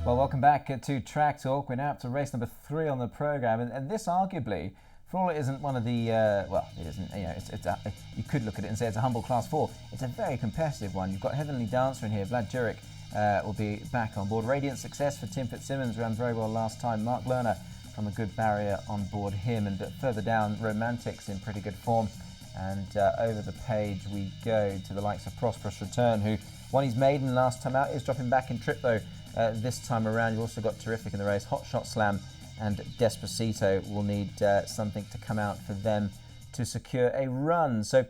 Well, welcome back to Tracktalk. We're now up to race number 3 on the programme, and this arguably, for all it isn't one of the, well, it isn't, you know, you could look at it and say it's a humble Class 4. It's a very competitive one. You've got Heavenly Dancer in here. Vlad Jurek will be back on board. Radiant Success for Tim Fitzsimmons ran very well last time. Mark Lerner from a good barrier on board him, and further down, Romantics in pretty good form. And over the page we go to the likes of Prosperous Return, who won his maiden last time out, is dropping back in trip though this time around. You've also got Terrific in the race. Hot Shot Slam and Despacito will need something to come out for them to secure a run. So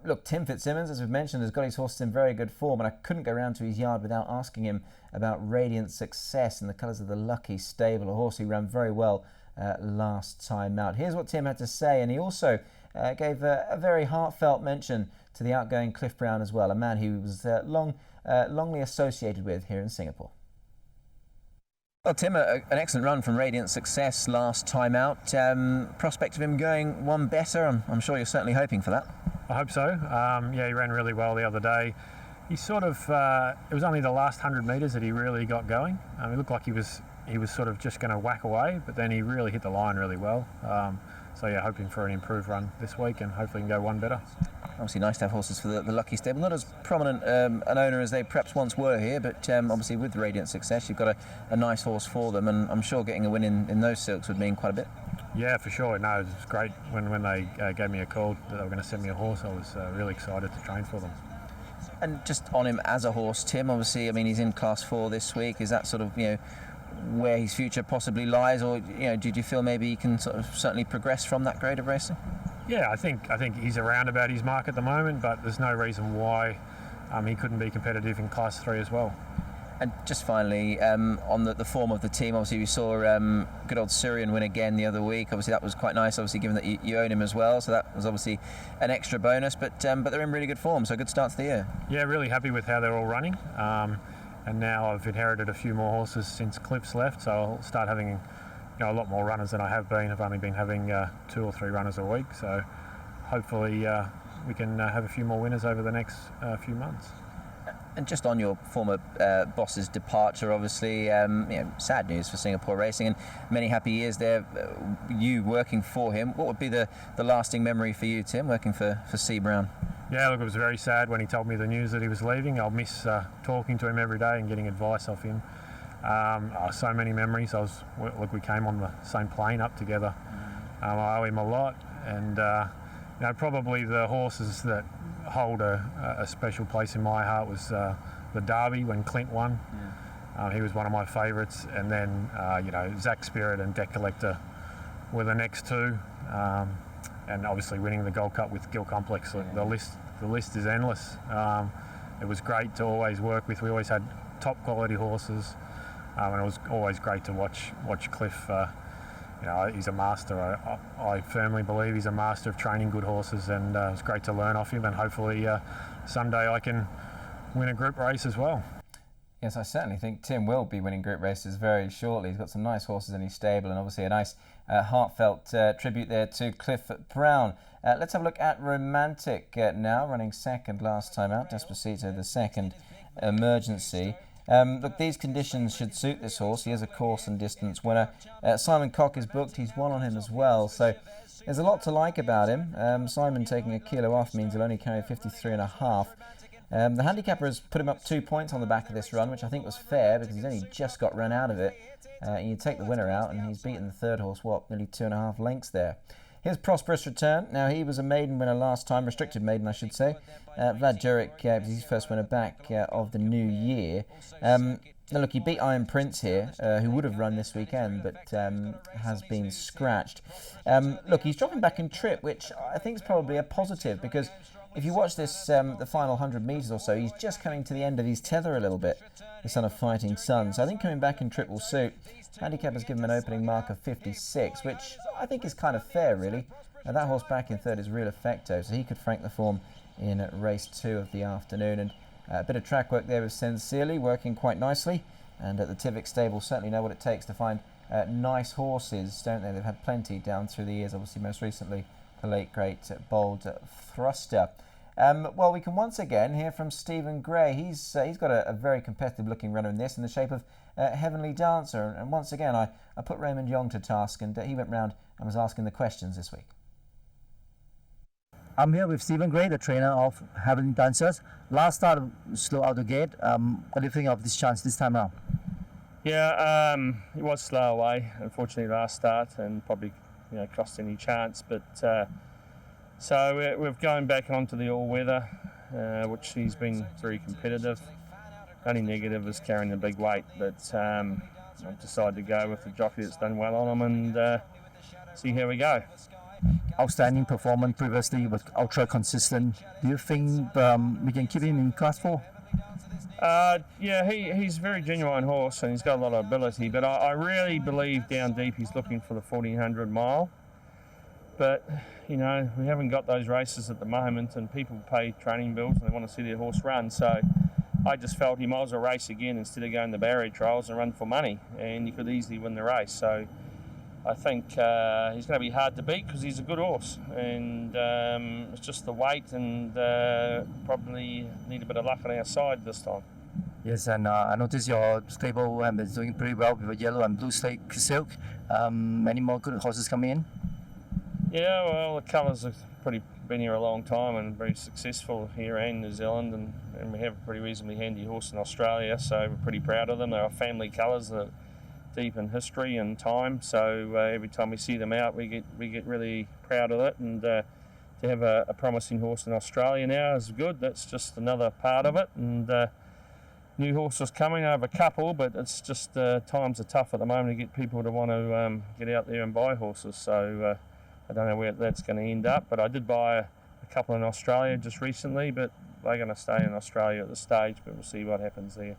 look, Tim Fitzsimmons, as we've mentioned, has got his horses in very good form, and I couldn't go round to his yard without asking him about Radiant Success in the colours of the Lucky Stable, a horse who ran very well last time out. Here's what Tim had to say, and he also gave a very heartfelt mention to the outgoing Cliff Brown as well, a man he was longly associated with here in Singapore. Well, Tim, an excellent run from Radiant Success last time out. Prospect of him going one better, I'm sure you're certainly hoping for that. I hope so. Yeah, he ran really well the other day. He sort of, it was only the last 100 metres that he really got going. It looked like he was sort of just going to whack away, but then he really hit the line really well. So yeah, hoping for an improved run this week and hopefully can go one better. Obviously nice to have horses for the Lucky Stable. Not as prominent an owner as they perhaps once were here, but obviously with Radiant Success you've got a nice horse for them, and I'm sure getting a win in those silks would mean quite a bit. Yeah, for sure. No, it was great when they gave me a call that they were going to send me a horse. I was really excited to train for them. And just on him as a horse, Tim, obviously, I mean, he's in Class 4 this week. Is that sort of, you know, where his future possibly lies, or you know, did you feel maybe he can sort of certainly progress from that grade of racing? Yeah, I think he's around about his mark at the moment, but there's no reason why he couldn't be competitive in Class 3 as well. And just finally, on the form of the team, obviously we saw good old Syrian win again the other week. Obviously that was quite nice, obviously given that you own him as well, so that was obviously an extra bonus, but they're in really good form, so good start to the year. Yeah, really happy with how they're all running. And now I've inherited a few more horses since Cliff's left, so I'll start having a lot more runners than I have been. I've only been having 2 or 3 runners a week, so hopefully we can have a few more winners over the next few months. And just on your former boss's departure, obviously, sad news for Singapore racing, and many happy years there, you working for him. What would be the lasting memory for you, Tim, working for C. Brown? Yeah, look, it was very sad when he told me the news that he was leaving. I'll miss talking to him every day and getting advice off him. So many memories. We came on the same plane up together. I owe him a lot, and probably the horses that hold a special place in my heart was the Derby when Clint won. Yeah. He was one of my favourites, and then Zach Spirit and Deck Collector were the next 2. And obviously winning the Gold Cup with Gill Complex. The list is endless. It was great to always work with. We always had top quality horses, and it was always great to watch Cliff. He's a master. I firmly believe he's a master of training good horses, and it was great to learn off him, and hopefully someday I can win a group race as well. Yes, I certainly think Tim will be winning group races very shortly. He's got some nice horses in his stable, and obviously a nice heartfelt tribute there to Cliff Brown. Let's have a look at Romantic now, running second last time out. Despacito the second, Emergency. Look, these conditions should suit this horse. He is a course and distance winner. Simon Cock is booked. He's won on him as well. So there's a lot to like about him. Simon taking a kilo off means he'll only carry 53.5. The handicapper has put him up 2 points on the back of this run, which I think was fair because he's only just got run out of it. You take the winner out, and he's beaten the third horse, nearly 2.5 lengths there. Here's Prosperous Return. Now, he was a maiden winner last time, restricted maiden, I should say. Vlad Jurek was his first winner back of the new year. Now, look, he beat Iron Prince here, who would have run this weekend, but has been scratched. Look, he's dropping back in trip, which I think is probably a positive, because if you watch this, the final 100 metres or so, he's just coming to the end of his tether a little bit, the son of Fighting Sun. So I think coming back in trip will suit. Handicap has given him an opening mark of 56, which I think is kind of fair, really. That horse back in third is Real Effecto, so he could frank the form in race 2 of the afternoon. And a bit of track work there with Sincerely, working quite nicely. And at the Tivik stable certainly know what it takes to find nice horses, don't they? They've had plenty down through the years, obviously most recently the late great Bold Thruster. Well, we can once again hear from Stephen Gray. He's got a very competitive-looking runner in this, in the shape of Heavenly Dancer. And once again, I put Raymond Yong to task, and he went round and was asking the questions this week. I'm here with Stephen Gray, the trainer of Heavenly Dancers. Last start, slow out the gate. What do you think of this chance this time around? Yeah, it was slow away, unfortunately, last start, and probably cost any chance. But so we've gone back onto the all-weather, which he's been very competitive. Only negative is carrying the big weight, but I've decided to go with the jockey that's done well on him and see how we go. Outstanding performance previously, but ultra consistent. Do you think we can keep him in class 4? Yeah, he's a very genuine horse and he's got a lot of ability, but I really believe down deep he's looking for the 1400 mile. But, we haven't got those races at the moment, and people pay training bills and they want to see their horse run. So I just felt he might as well race again instead of going the barrier trials and run for money, and he could easily win the race. So I think he's going to be hard to beat because he's a good horse, and it's just the weight, and probably need a bit of luck on our side this time. Yes, and I noticed your stable is doing pretty well with a yellow and blue silk. Many more good horses coming in? Yeah, well, the colours have been here a long time and very successful here and New Zealand, and we have a pretty reasonably handy horse in Australia, so we're pretty proud of them. They're our family colours. They're deep in history and time, so every time we see them out we get really proud of it, and to have a promising horse in Australia now is good. That's just another part of it, and new horses coming. I have a couple, but it's just times are tough at the moment to get people to want to get out there and buy horses, so I don't know where that's going to end up, but I did buy a couple in Australia just recently, but they're going to stay in Australia at this stage, but we'll see what happens there.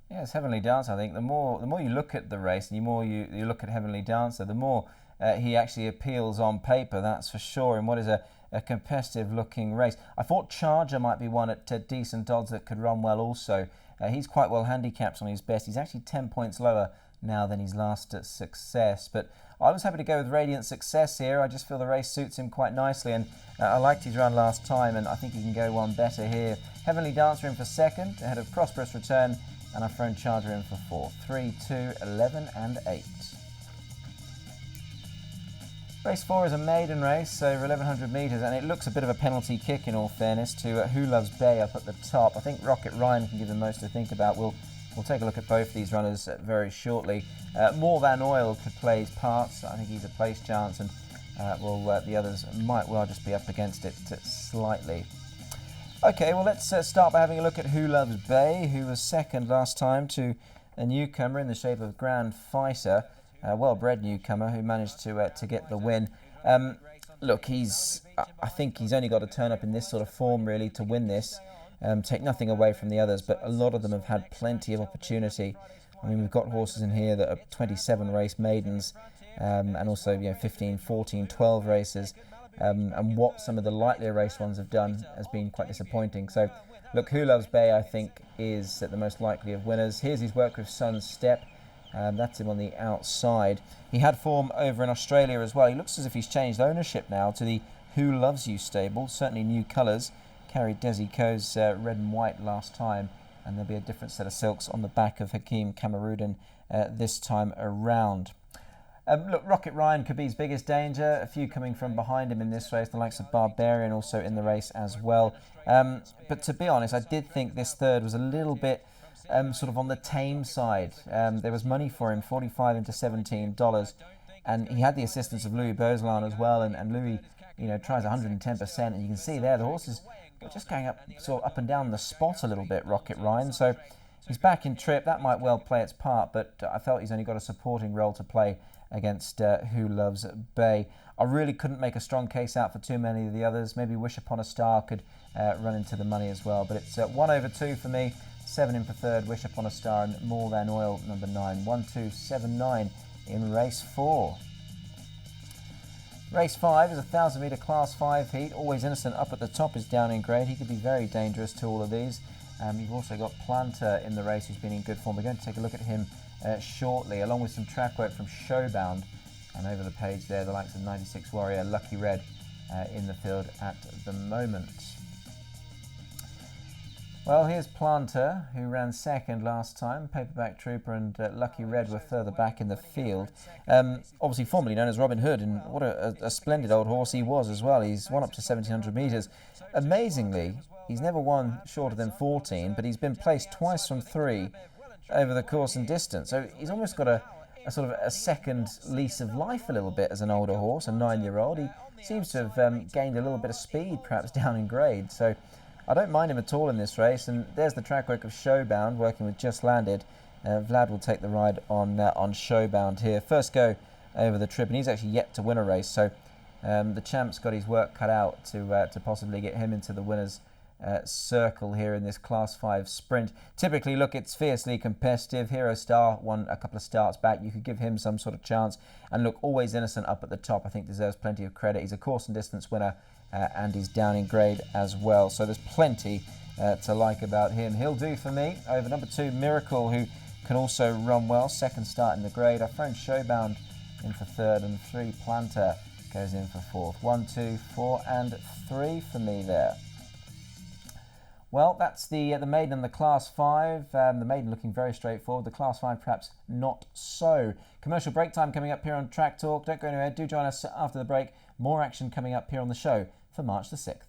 Yeah, it's Heavenly Dancer. I think the more you look at the race, and the more you look at Heavenly Dancer, the more he actually appeals on paper, that's for sure, in what is a competitive-looking race. I thought Charger might be one at decent odds that could run well also. He's quite well handicapped on his best. He's actually 10 points lower now than his last Success. But I was happy to go with Radiant Success here. I just feel the race suits him quite nicely, and I liked his run last time, and I think he can go one better here. Heavenly Dancer in for second, ahead of Prosperous Return, and I've thrown Charger in for 4. 3, 2, 11 and 8. Race 4 is a maiden race over 1100 metres, and it looks a bit of a penalty kick in all fairness to Who Loves Bay up at the top. I think Rocket Ryan can give them most to think about. We'll take a look at both these runners very shortly. More Than Oil could play his parts. I think he's a place chance, and the others might well just be up against it slightly. Okay, well, let's start by having a look at Who Loves Bay, who was second last time to a newcomer in the shape of Grand Fighter, a well-bred newcomer who managed to get the win. Look, I think he's only got to turn up in this sort of form really to win this. Take nothing away from the others, but a lot of them have had plenty of opportunity. I mean, we've got horses in here that are 27 race maidens, and also 15, 14, 12 races. And what some of the lightlier race ones have done has been quite disappointing. So, look, Who Loves Bay, I think, is the most likely of winners. Here's his work with Sun's Step. That's him on the outside. He had form over in Australia as well. He looks as if he's changed ownership now to the Who Loves You stable. Certainly new colours. Carried Desi Coe's red and white last time, and there'll be a different set of silks on the back of Hakeem Cameroudin this time around. Look, Rocket Ryan could be his biggest danger. A few coming from behind him in this race, the likes of Barbarian also in the race as well. But to be honest, I did think this third was a little bit sort of on the tame side. There was money for him, $45 into $17, and he had the assistance of Louis Beuzlan as well, and Louis, tries 110%, and you can see there the horses are just going up and down the spot a little bit, Rocket Ryan. So he's back in trip. That might well play its part, but I felt he's only got a supporting role to play against Who Loves Bay. I really couldn't make a strong case out for too many of the others. Maybe Wish Upon a Star could run into the money as well, but it's 1/2 for me. 7 in for third, Wish Upon a Star, and More Than Oil number 9. 1, 2, 7, 9 in race 4. Race 5 is a 1,000 metre class 5 heat. Always Innocent up at the top is down in grade. He could be very dangerous to all of these. You've also got Planter in the race, who's been in good form. We're going to take a look at him shortly, along with some track work from Showbound. And over the page there, the likes of 96 Warrior, Lucky Red in the field at the moment. Well, here's Planter, who ran second last time. Paperback Trooper and Lucky Red were further back in the field. Obviously formerly known as Robin Hood, and what a splendid old horse he was as well. He's won up to 1,700 metres. Amazingly, he's never won shorter than 14, but he's been placed twice from 3 over the course and distance. So he's almost got a sort of a second lease of life a little bit as an older horse, a 9-year-old. He seems to have gained a little bit of speed, perhaps down in grade. So I don't mind him at all in this race. And there's the track work of Showbound, working with Just Landed. Vlad will take the ride on Showbound here. First go over the trip, and he's actually yet to win a race. So the champ's got his work cut out to possibly get him into the winners' circle here in this Class 5 sprint. Typically, look, it's fiercely competitive. Hero Star won a couple of starts back. You could give him some sort of chance. And look, Always Innocent up at the top, I think deserves plenty of credit. He's a course and distance winner, and he's down in grade as well. So there's plenty to like about him. He'll do for me over number 2, Miracle, who can also run well. Second start in the grade. I've thrown Showbound in for third, and 3, Planter, goes in for fourth. 1, 2, 4, and 3 for me there. Well, that's the maiden and the Class 5. The maiden looking very straightforward. The Class 5 perhaps not so. Commercial break time coming up here on Track Talk. Don't go anywhere. Do join us after the break. More action coming up here on the show for March the 6th.